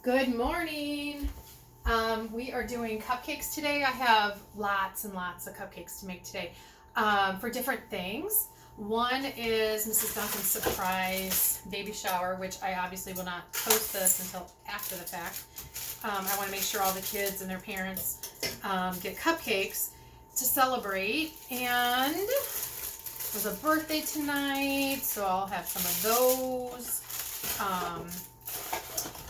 Good morning. We are doing cupcakes today. I have lots and lots of cupcakes to make today for different things. One is Mrs. Duncan's surprise baby shower, which I obviously will not post this until after the fact. I want to make sure all the kids and their parents get cupcakes to celebrate. And there's a birthday tonight, so I'll have some of those.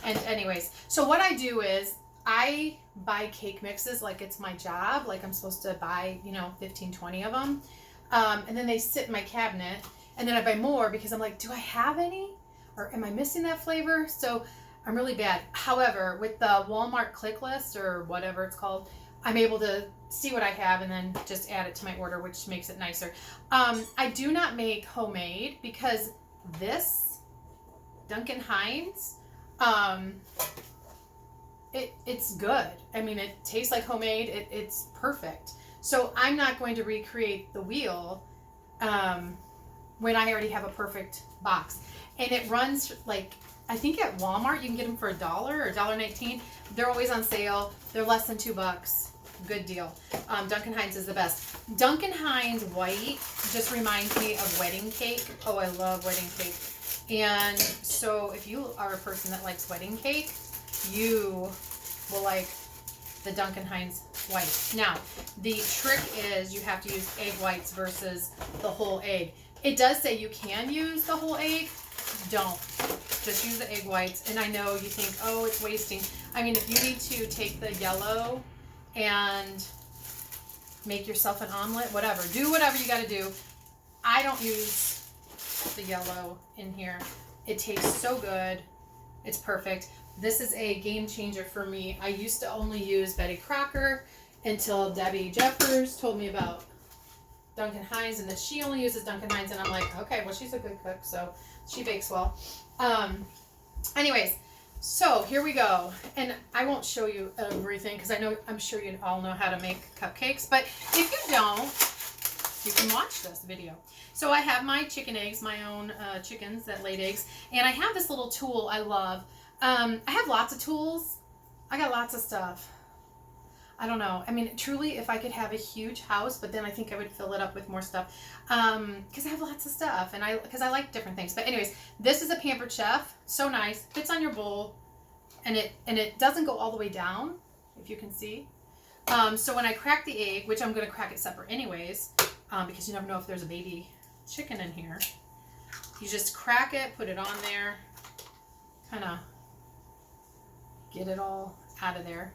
And anyways, so what I do is I buy cake mixes like it's my job, like I'm supposed to buy, 15, 20 of them. And then they sit in my cabinet, and then I buy more because I'm like, do I have any? Or am I missing that flavor? So I'm really bad. However, with the Walmart click list or whatever it's called, I'm able to see what I have and then just add it to my order, which makes it nicer. I do not make homemade because this Duncan Hines, it's good. I mean, it tastes like homemade. It's perfect. So I'm not going to recreate the wheel when I already have a perfect box. And it runs like, I think at Walmart you can get them for $1 or $1.19. They're always on sale. They're less than $2. Good deal. Duncan Hines is the best. Duncan Hines white just reminds me of wedding cake. Oh, I love wedding cake. And so if you are a person that likes wedding cake, you will like the Duncan Hines white. Now, the trick is you have to use egg whites versus the whole egg. It does say you can use the whole egg. Don't. Just use the egg whites. And I know you think, oh, it's wasting. I mean, if you need to take the yellow and make yourself an omelet, whatever. Do whatever you got to do. I don't use the yellow in here. It tastes so good. It's perfect. This is a game changer for me. I used to only use Betty Crocker until Debbie Jeffers told me about Duncan Hines and that she only uses Duncan Hines, and I'm like, okay, well, she's a good cook, so she bakes well. Anyways, so here we go. And I won't show you everything because I'm sure you all know how to make cupcakes, but if you don't, you can watch this video. So I have my chicken eggs, my own chickens that laid eggs, and I have this little tool I love. I have lots of tools. I got lots of stuff. I don't know. I mean, truly, if I could have a huge house, but then I think I would fill it up with more stuff because I have lots of stuff, and because I like different things. But anyways, this is a Pampered Chef. So nice. Fits on your bowl, and it doesn't go all the way down, if you can see. So when I crack the egg, which I'm going to crack it separate anyways, because you never know if there's a baby chicken in here. You just crack it, put it on there, kind of get it all out of there.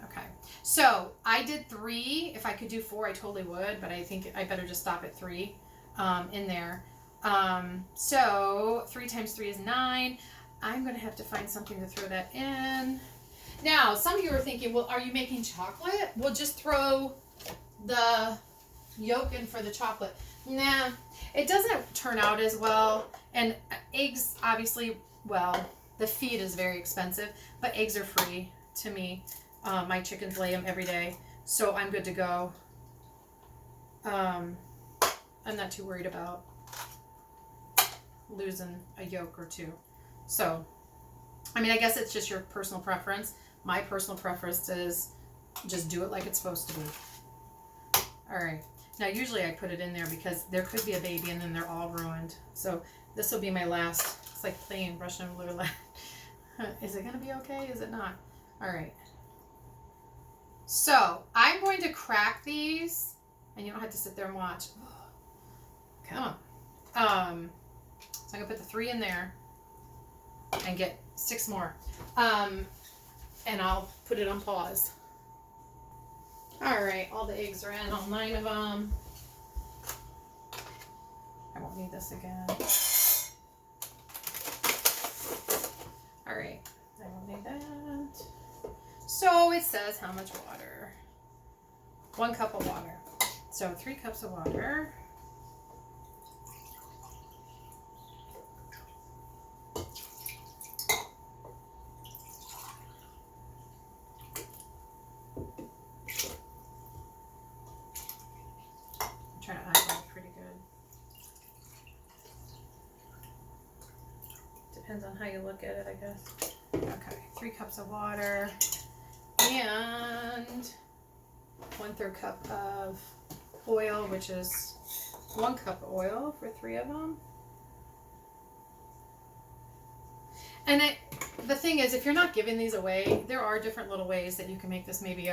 Okay, so I did 3. If I could do 4, I totally would, but I think I better just stop at 3 in there. So 3 times 3 is 9. I'm going to have to find something to throw that in. Now, some of you are thinking, well, are you making chocolate? Well, just throw the yolk in for the chocolate. Nah, it doesn't turn out as well. And eggs, obviously, well, the feed is very expensive, but eggs are free to me. My chickens lay them every day, so I'm good to go. I'm not too worried about losing a yolk or 2. So, I mean, I guess it's just your personal preference. My personal preference is just do it like it's supposed to be. All right. Now, usually I put it in there because there could be a baby and then they're all ruined. So this will be my last. It's like playing Russian roulette. Is it going to be okay? Is it not? All right. So I'm going to crack these, and you don't have to sit there and watch. Come on. So I'm going to put the 3 in there and get 6 more. And I'll put it on pause. All right, all the eggs are in, all 9 of them. I won't need this again. All right, I won't need that. So it says how much water. 1 cup of water. So 3 cups of water. I'm trying to eyeball it pretty good. Depends on how you look at it, I guess. Okay, 3 cups of water and 1/3 cup of oil, which is 1 cup of oil for 3 of them. And the thing is, if you're not giving these away, there are different little ways that you can make this maybe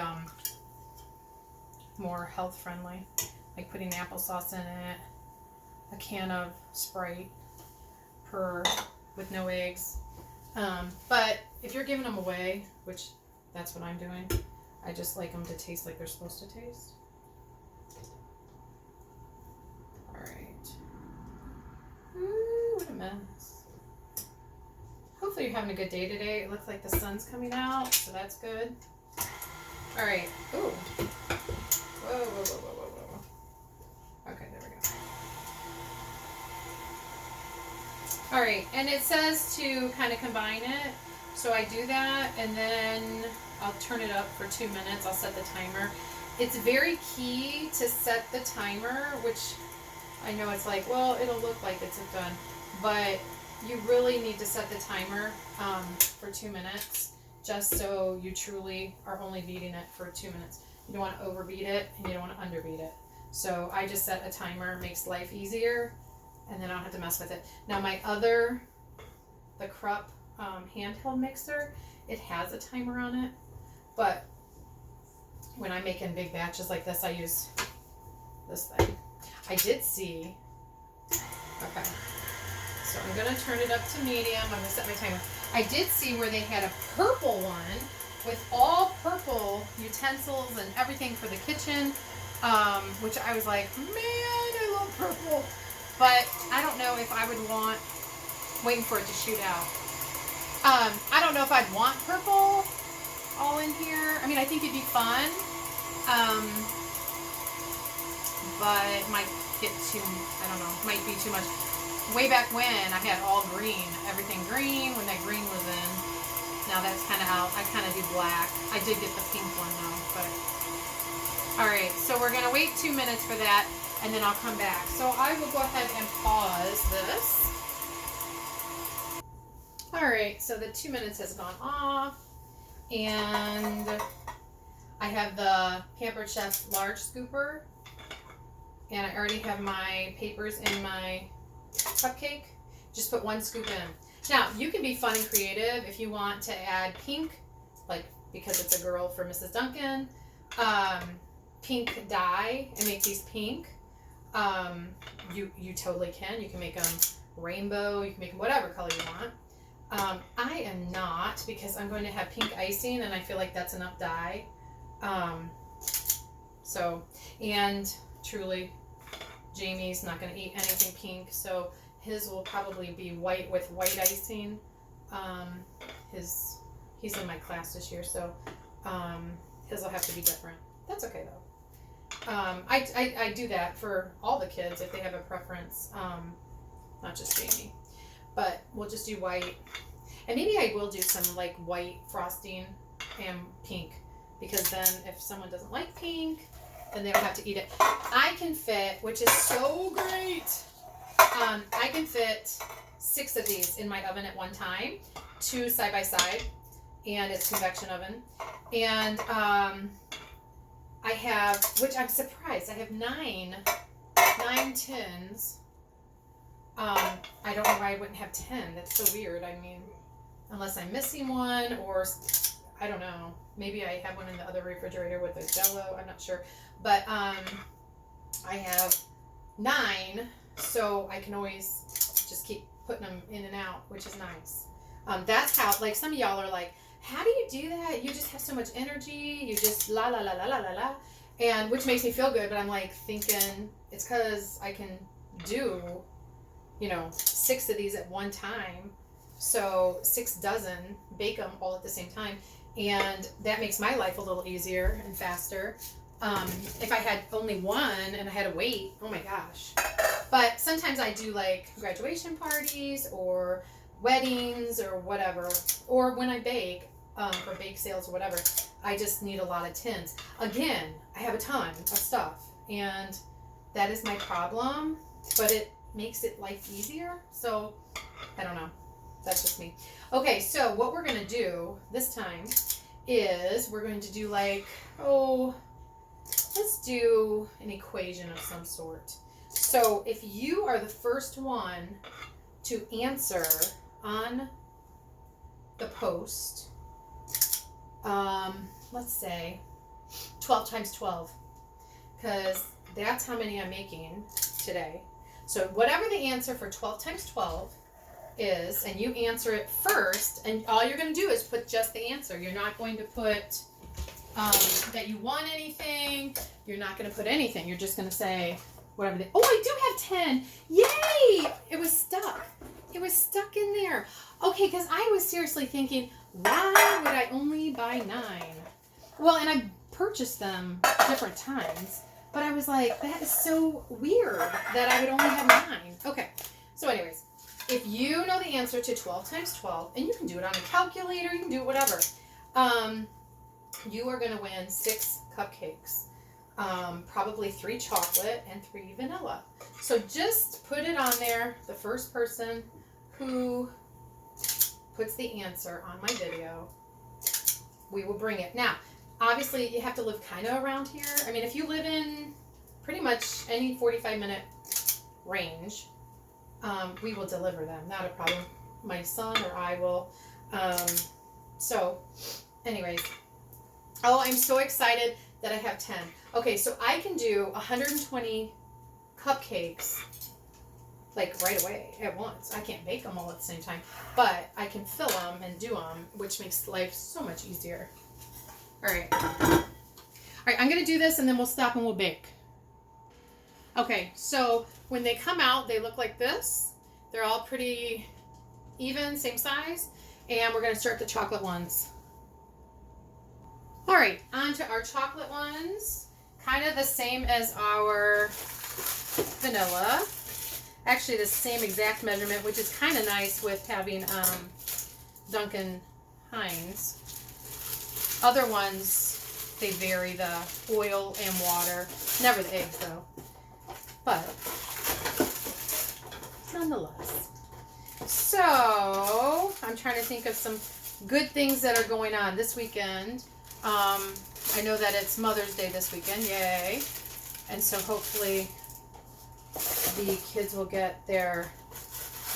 more health friendly, like putting applesauce in it, a can of Sprite with no eggs. But if you're giving them away, which that's what I'm doing, I just like them to taste like they're supposed to taste. All right. Ooh, what a mess. Hopefully you're having a good day today. It looks like the sun's coming out, so that's good. All right. Ooh. Whoa, whoa, whoa, whoa, whoa, whoa. Okay, there we go. All right, and it says to kind of combine it. So I do that, and then I'll turn it up for 2 minutes. I'll set the timer. It's very key to set the timer, which I know it's like, well, it'll look like it's done, but you really need to set the timer for 2 minutes, just so you truly are only beating it for 2 minutes. You don't want to overbeat it, and you don't want to underbeat it. So I just set a timer, makes life easier, and then I don't have to mess with it. Now my the Krupp handheld mixer, it has a timer on it, but when I'm making big batches like this, I use this thing. I did see, okay, so I'm going to turn it up to medium. I'm going to set my timer. I did see where they had a purple one with all purple utensils and everything for the kitchen, which I was like, man, I love purple. But I don't know if I would want, waiting for it to shoot out. I don't know if I'd want purple all in here. I mean, I think it'd be fun. But it might get too, I don't know, might be too much. Way back when I had all green, everything green when that green was in. Now that's kind of out. I kind of do black. I did get the pink one though, but. All right, so we're gonna wait 2 minutes for that, and then I'll come back. So I will go ahead and pause this. All right, so the 2 minutes has gone off, and I have the Pampered Chef large scooper, and I already have my papers in my cupcake. Just put 1 scoop in. Now, you can be fun and creative if you want to add pink, like because it's a girl for Mrs. Duncan, pink dye and make these pink. You totally can. You can make them rainbow. You can make them whatever color you want. I am not, because I'm going to have pink icing, and I feel like that's enough dye. And truly, Jamie's not going to eat anything pink, so his will probably be white with white icing. He's in my class this year, so his will have to be different. That's okay though. I do that for all the kids if they have a preference, not just Jamie. But we'll just do white. And maybe I will do some like white frosting and pink, because then if someone doesn't like pink, then they don't have to eat it. I can fit, which is so great, I can fit 6 of these in my oven at one time, 2 side by side, and it's convection oven. And I have, which I'm surprised, I have 9 tins. I don't know why I wouldn't have 10. That's so weird. I mean, unless I'm missing one, or I don't know. Maybe I have one in the other refrigerator with the Jell-O. I'm not sure. But I have 9, so I can always just keep putting them in and out, which is nice. That's how, like, some of y'all are like, how do you do that? You just have so much energy. You just la la la la la la la. And which makes me feel good, but I'm like thinking it's because I can do, 6 of these at one time. So 6 dozen, bake them all at the same time. And that makes my life a little easier and faster. If I had only one and I had to wait, oh my gosh. But sometimes I do like graduation parties or weddings or whatever. Or when I bake, for bake sales or whatever, I just need a lot of tins. Again, I have a ton of stuff. And that is my problem. But it makes it life easier. So, I don't know. That's just me. Okay, so what we're going to do this time is we're going to do like, let's do an equation of some sort. So if you are the first one to answer on the post, let's say 12 times 12, because that's how many I'm making today. So whatever the answer for 12 times 12 is, and you answer it first, and all you're going to do is put just the answer. You're not going to put that you won anything. You're not going to put anything. You're just going to say whatever I do have 10. Yay! It was stuck. It was stuck in there. Okay, because I was seriously thinking, why would I only buy 9? Well, and I purchased them different times, but I was like, that is so weird that I would only have 9. Okay, so anyways, if you know the answer to 12 times 12, and you can do it on a calculator, you can do it whatever, you are going to win 6 cupcakes. Probably 3 chocolate and 3 vanilla. So just put it on there. The first person who puts the answer on my video, we will bring it. Now, obviously, you have to live kind of around here. I mean, if you live in pretty much any 45-minute range, we will deliver them. Not a problem. My son or I will. So, anyways. Oh, I'm so excited that I have 10. Okay, so I can do 120 cupcakes like right away at once. I can't bake them all at the same time, but I can fill them and do them, which makes life so much easier. All right. All right, I'm going to do this and then we'll stop and we'll bake. Okay, so when they come out, they look like this. They're all pretty even, same size, and we're going to start the chocolate ones. All right, on to our chocolate ones. Kind of the same as our vanilla. Actually, the same exact measurement, which is kind of nice with having Duncan Hines. Other ones, they vary the oil and water. Never the eggs, though. But nonetheless. So, I'm trying to think of some good things that are going on this weekend. I know that it's Mother's Day this weekend, yay. And so hopefully the kids will get their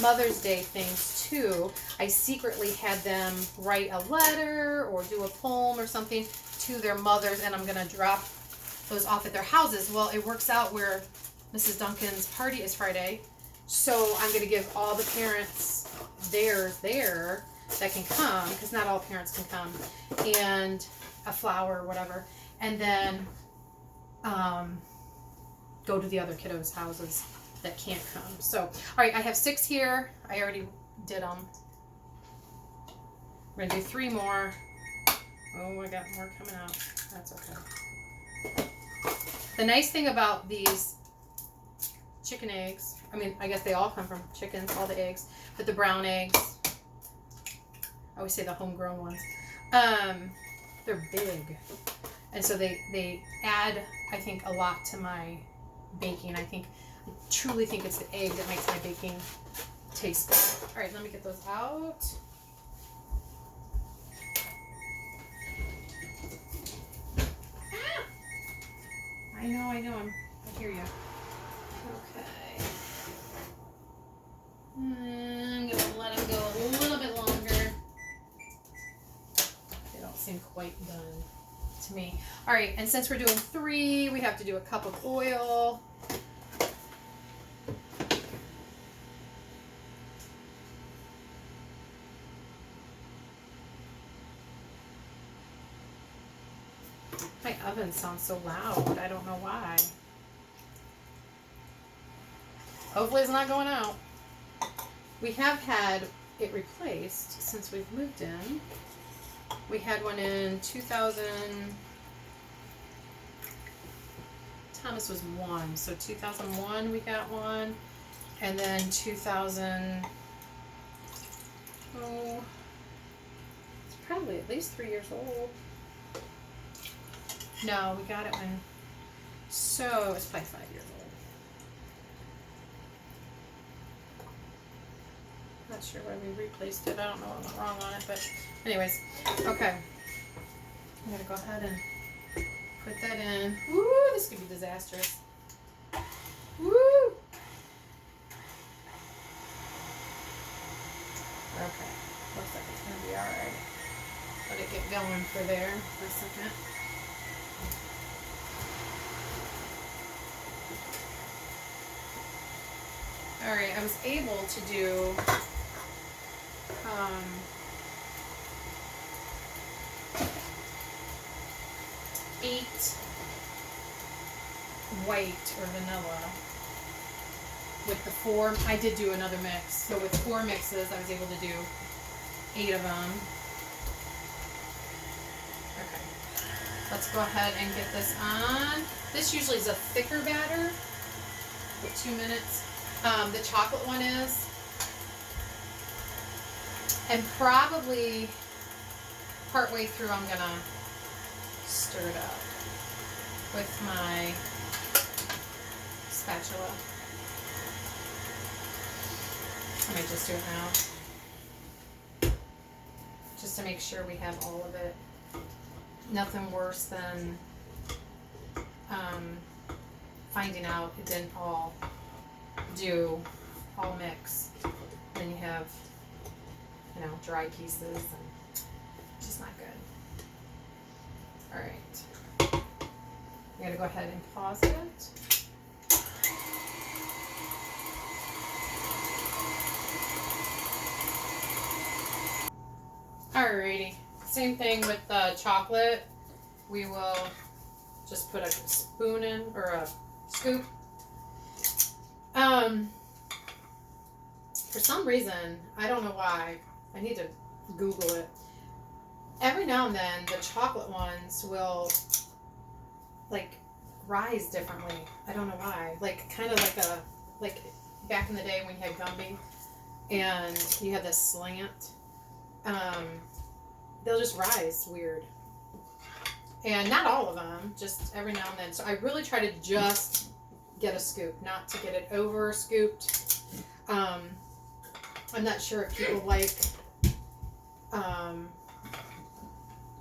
Mother's Day things too. I secretly had them write a letter or do a poem or something to their mothers, and I'm going to drop those off at their houses. Well, it works out where Mrs. Duncan's party is Friday, so I'm going to give all the parents theirs there that can come, because not all parents can come, and a flower or whatever, and then go to the other kiddos' houses that can't come. So, all right, I have 6 here. I already did them. We're going to do 3 more. Oh, I got more coming out. That's okay. The nice thing about these chicken eggs, I mean, I guess they all come from chickens, all the eggs, but the brown eggs, I always say the homegrown ones, they're big. And so they add, I think, a lot to my baking. I truly think it's the egg that makes my baking taste good. All right, let me get those out. Ah! I know, I hear you. Okay. I'm going to let them go a little bit longer. They don't seem quite done to me. All right, and since we're doing 3, we have to do a cup of oil. My oven sounds so loud. I don't know why. Hopefully it's not going out. We have had it replaced since we've moved in. We had one in 2000. Thomas was 1, so 2001 we got one, and then 2000. Oh, it's probably at least 3 years old. No, we got it when. So it's probably 5 years old. not sure why we replaced it. I don't know what went wrong on it, but anyways, okay. I'm gonna go ahead and put that in. Woo, this could be disastrous. Woo! Okay, looks like it's gonna be alright. Let it get going for there for a second. Alright, I was able to do 8 white or vanilla with the 4. I did do another mix, so with 4 mixes I was able to do 8 of them. Okay, let's go ahead and get this on. This usually is a thicker batter with 2 minutes. The chocolate one is. And probably partway through I'm gonna stir it up with my spatula. I might just do it now, just to make sure we have all of it. Nothing worse than finding out it didn't all mix. Then you have, you know, dry pieces, and it's just not good. All right, I'm gonna go ahead and pause it. Alrighty, same thing with the chocolate. We will just put a spoon in, or a scoop. For some reason, I don't know why, I need to Google it. Every now and then, the chocolate ones will, like, rise differently. I don't know why. Like, kind of like back in the day when you had Gumby, and you had this slant. They'll just rise weird. And not all of them, just every now and then. So I really try to just get a scoop, not to get it over scooped. I'm not sure if people like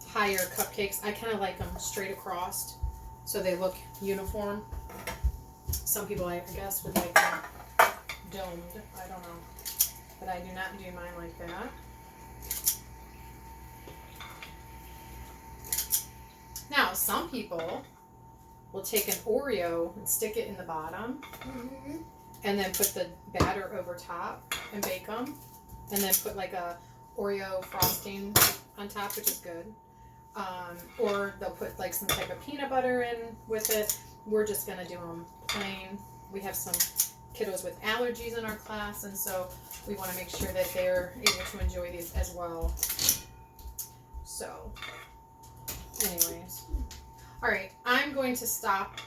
higher cupcakes. I kind of like them straight across, so they look uniform. Some people, I guess, would like them domed. I don't know. But I do not do mine like that. Now, some people will take an Oreo and stick it in the bottom, and then put the batter over top and bake them, and then put like a Oreo frosting on top, which is good. Or they'll put like some type of peanut butter in with it. We're just gonna do them plain. We have some kiddos with allergies in our class, and so we want to make sure that they're able to enjoy these as well. So, anyways, all right, I'm going to stop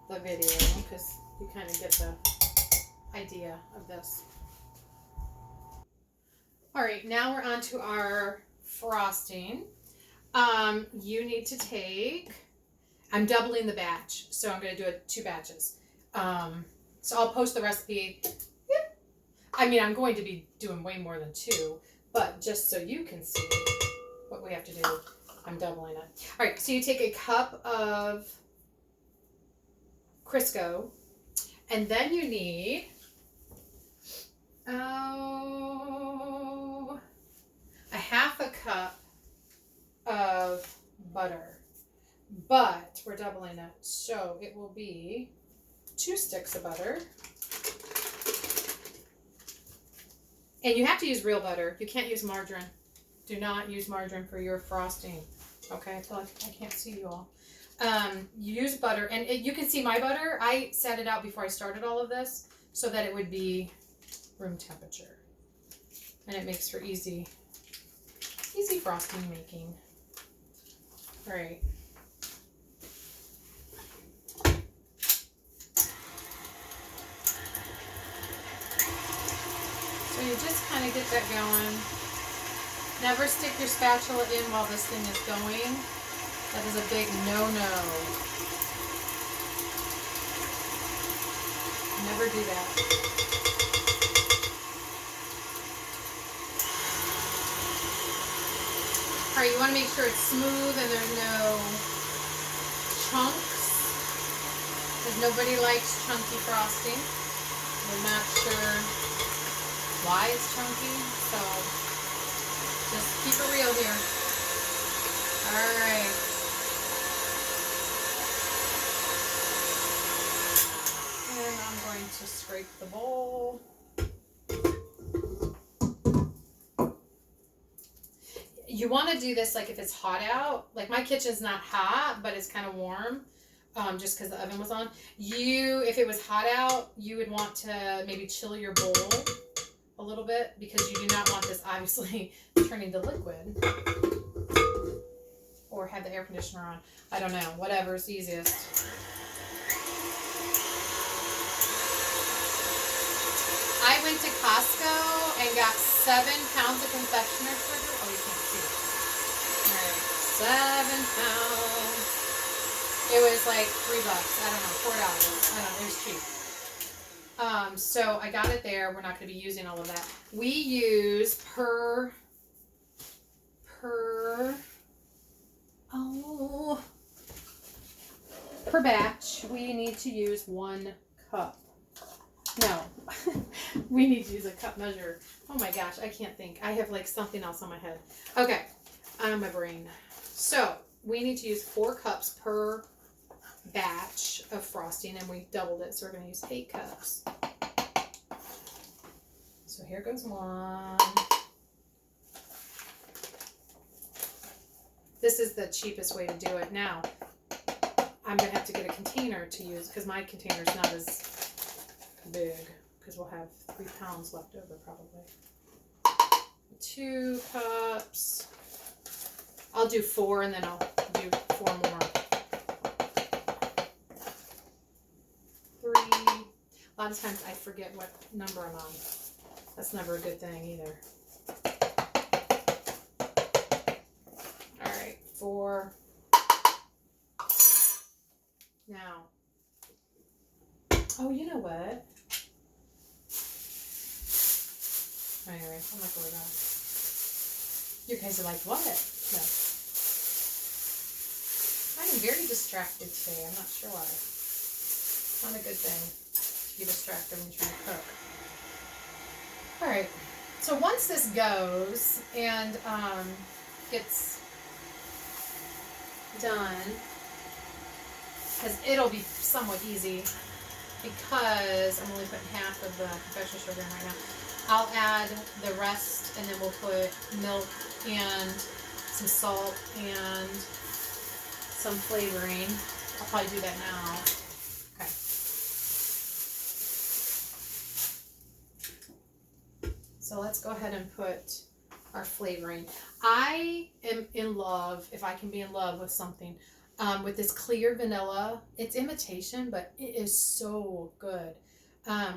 the video because you kind of get the idea of this. All right, now we're on to our frosting. You need to take, I'm doubling the batch, so I'm going to do it 2 batches. So I'll post the recipe. I mean, I'm going to be doing way more than 2, but just so you can see what we have to do, I'm doubling it. All right, so you take a cup of Crisco, and then you need a half a cup of butter, but we're doubling it, so it will be 2 sticks of butter. And you have to use real butter. You can't use margarine. Do not use margarine for your frosting. Okay, I feel like I can't see you all. You use butter, and you can see my butter. I set it out before I started all of this so that it would be room temperature, and it makes for easy frosting making. All right. So you just kind of get that going. Never stick your spatula in while this thing is going. That is a big no-no. Never do that. All right, you want to make sure it's smooth and there's no chunks, because nobody likes chunky frosting. We're not sure why it's chunky, so just keep it real here. All right. And I'm going to scrape the bowl. You want to do this like if it's hot out. Like my kitchen's not hot, but it's kind of warm, just because the oven was on. If it was hot out, you would want to maybe chill your bowl a little bit, because you do not want this obviously turning to liquid. Or have the air conditioner on. I don't know. Whatever's easiest. I went to Costco and got 7 pounds of confectioner's sugar. Oh, you can't see it. All right, 7 pounds. It was like $3. I don't know, $4. I don't know. It was cheap. So I got it there. We're not going to be using all of that. We use per batch. We need to use 1 cup. No, we need to use a cup measure. Oh my gosh, I can't think. I have like something else on my head. Okay, on my brain. So we need to use 4 cups per batch of frosting, and we doubled it, so we're going to use 8 cups. So here goes 1. This is the cheapest way to do it. Now, I'm going to have to get a container to use, because my container's not as big, because we'll have 3 pounds left over probably. 2 cups. I'll do 4 and then I'll do 4 more. 3. A lot of times I forget what number I'm on. That's never a good thing either. All right, 4. Now, oh, you know what? Anyway, I'm not going to that. You guys are like, what? No. I am very distracted today. I'm not sure why. It's not a good thing to be distracted when you're trying to cook. All right. So once this goes and gets done, because it'll be somewhat easy, because I'm only putting half of the confection sugar in right now. I'll add the rest, and then we'll put milk and some salt and some flavoring. I'll probably do that now. Okay. So let's go ahead and put our flavoring. I am in love, if I can be in love with something, with this clear vanilla. It's imitation, but it is so good.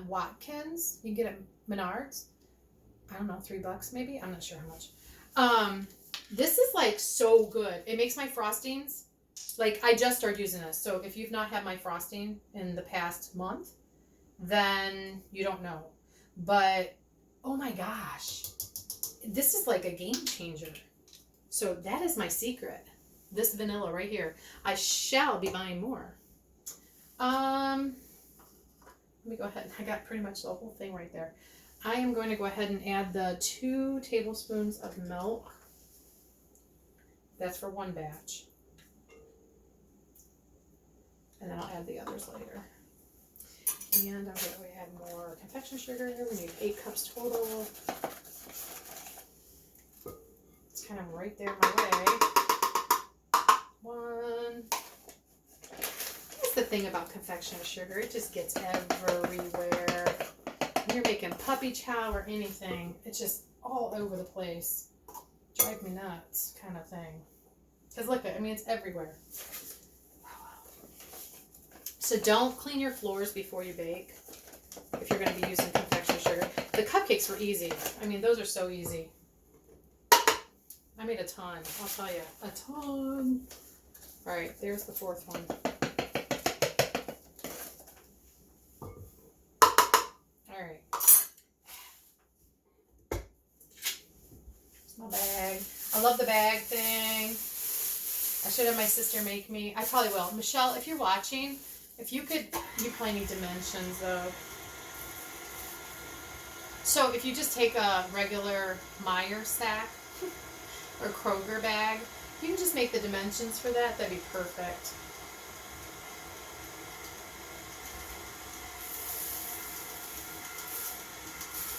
Watkins, you can get it at Menards. I don't know, $3 maybe. I'm not sure how much. This is like so good. It makes my frostings, like I just started using this. So if you've not had my frosting in the past month, then you don't know. But oh my gosh, this is like a game changer. So that is my secret. This vanilla right here. I shall be buying more. Let me go ahead. I got pretty much the whole thing right there. I am going to go ahead and add the 2 tablespoons of milk. That's for 1 batch. And then I'll add the others later. And I'm going to add more confection sugar. We need 8 cups total. It's kind of right there my way. 1. That's the thing about confectioner's sugar. It just gets everywhere. When you're making puppy chow or anything, it's just all over the place. Drive me nuts kind of thing. Because look, I mean, it's everywhere. So don't clean your floors before you bake if you're going to be using confectioner's sugar. The cupcakes were easy. I mean, those are so easy. I made a ton. I'll tell you. A ton. All right, there's the 4th one. All right. Here's my bag. I love the bag thing. I should have my sister make me. I probably will. Michelle, if you're watching, if you could, you probably need dimensions though. So if you just take a regular Meyer sack or Kroger bag, you can just make the dimensions for that. That'd be perfect.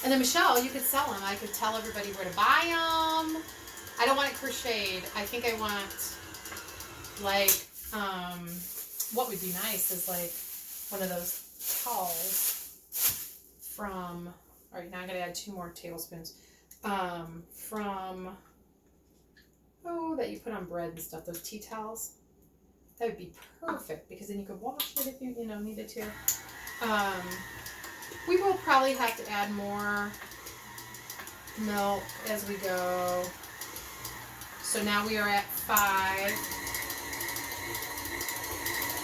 And then Michelle, you could sell them. I could tell everybody where to buy them. I don't want it crocheted. I think I want like, what would be nice is like one of those towels from, all right, now I'm going to add 2 more tablespoons, from, that you put on bread and stuff, those tea towels. That would be perfect because then you could wash it if you needed to. We will probably have to add more milk as we go. So now we are at 5.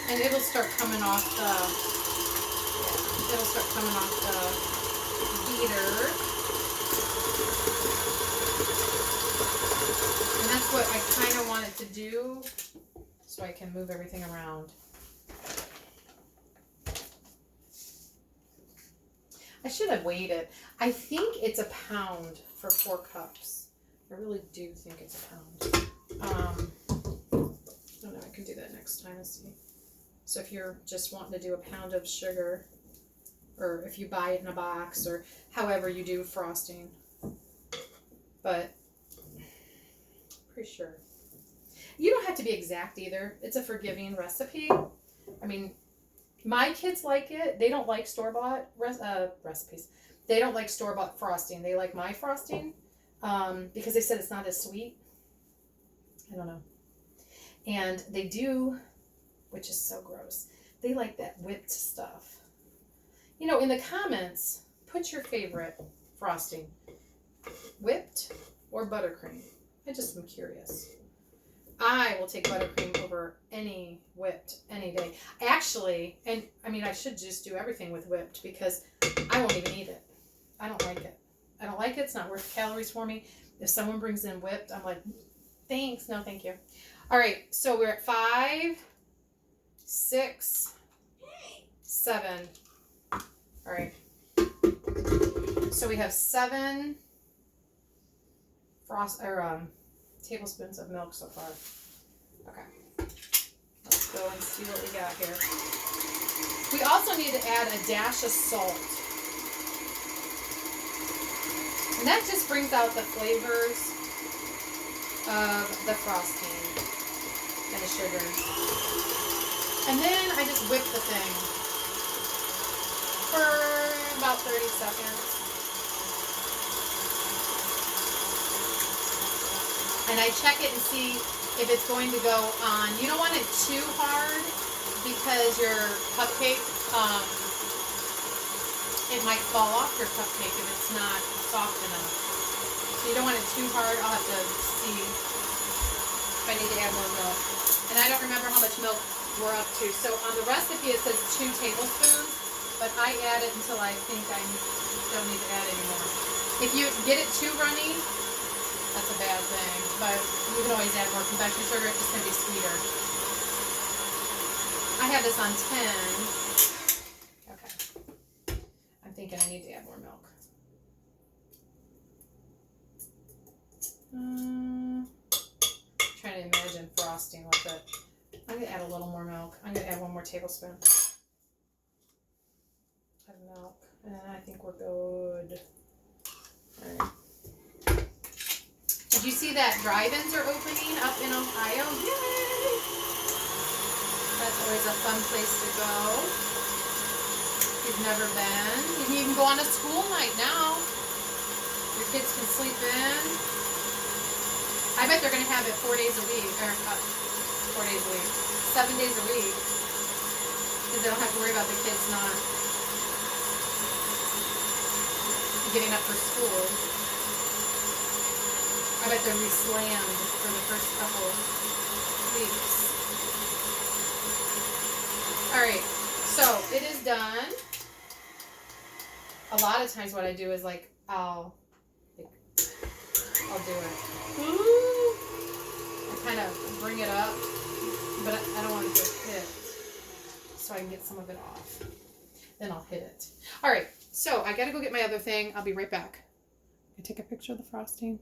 And it'll start coming off the beater. And that's what I kind of want it to do so I can move everything around. I should have weighed it. I think it's a pound for 4 cups. I really do think it's a pound. I don't know, I can do that next time and see. So if you're just wanting to do a pound of sugar, or if you buy it in a box, or however you do frosting. But pretty sure. You don't have to be exact either. It's a forgiving recipe. I mean, my kids like it. They don't like store-bought recipes. They don't like store-bought frosting. They like my frosting because they said it's not as sweet. I don't know. And they do, which is so gross, they like that whipped stuff. In the comments, put your favorite frosting. Whipped or buttercream? I just am curious. I will take buttercream over any whipped any day. Actually, and I mean, I should just do everything with whipped because I won't even eat it. I don't like it. I don't like it. It's not worth the calories for me. If someone brings in whipped, I'm like, thanks. No, thank you. All right. So we're at 5, 6, 7. All right. So we have 7 tablespoons of milk so far. Okay. Let's go and see what we got here. We also need to add a dash of salt. And that just brings out the flavors of the frosting and the sugar. And then I just whip the thing for about 30 seconds. And I check it and see if it's going to go on. You don't want it too hard because your cupcake, it might fall off your cupcake if it's not soft enough. So you don't want it too hard. I'll have to see if I need to add more milk. And I don't remember how much milk we're up to. So on the recipe it says 2 tablespoons, but I add it until I think I don't need to add anymore. If you get it too runny, that's a bad thing, but you can always add more confectionery sugar. It's just going to be sweeter. I have this on 10. Okay. I'm thinking I need to add more milk. Trying to imagine frosting with it. I'm going to add a little more milk. I'm going to add 1 more tablespoon of milk. And I think we're good. All right. Did you see that drive-ins are opening up in Ohio? Yay! That's always a fun place to go. If you've never been. You can even go on a school night now. Your kids can sleep in. I bet they're going to have it 4 days a week. Or 4 days a week. 7 days a week. Because they don't have to worry about the kids not getting up for school. I bet they'll be slammed for the first couple weeks. Alright, so it is done. A lot of times what I do is like, I'll do it. Ooh. bring it up, but I don't want to get hit, so I can get some of it off. Then I'll hit it. All right, so I got to go get my other thing. I'll be right back. I take a picture of the frosting.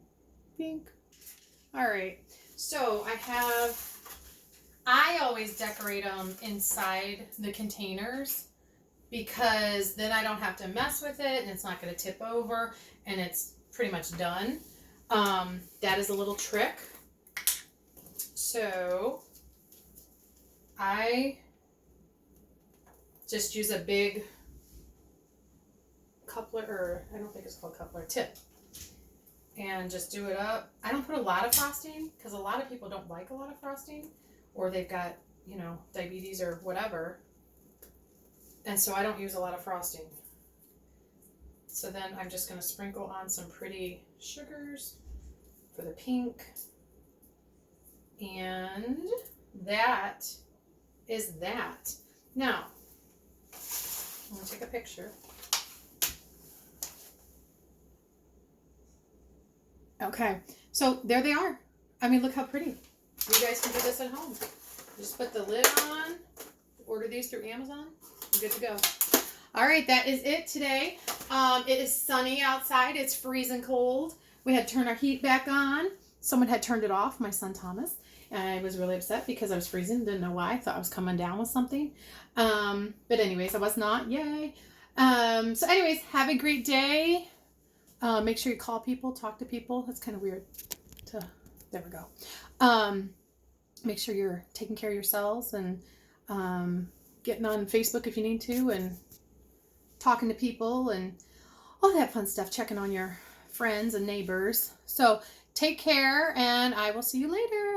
Pink. All right, so I always decorate them inside the containers because then I don't have to mess with it and it's not going to tip over and it's pretty much done. That is a little trick. So I just use a big coupler, or I don't think it's called coupler, tip. And just do it up. I don't put a lot of frosting because a lot of people don't like a lot of frosting, or they've got, you know, diabetes or whatever. And so I don't use a lot of frosting. So then I'm just going to sprinkle on some pretty sugars for the pink. And that is that. Now, I'm going to take a picture. Okay, so there they are. I mean, look how pretty. You guys can do this at home. Just put the lid on, order these through Amazon, you're good to go. All right, that is it today. It is sunny outside. It's freezing cold. We had to turn our heat back on. Someone had turned it off, my son Thomas. And I was really upset because I was freezing. Didn't know why. I thought I was coming down with something. But anyways, I was not. Yay. So anyways, have a great day. Make sure you call people, talk to people. That's kind of weird. There we go. Make sure you're taking care of yourselves and getting on Facebook if you need to and talking to people and all that fun stuff, checking on your friends and neighbors. So take care and I will see you later.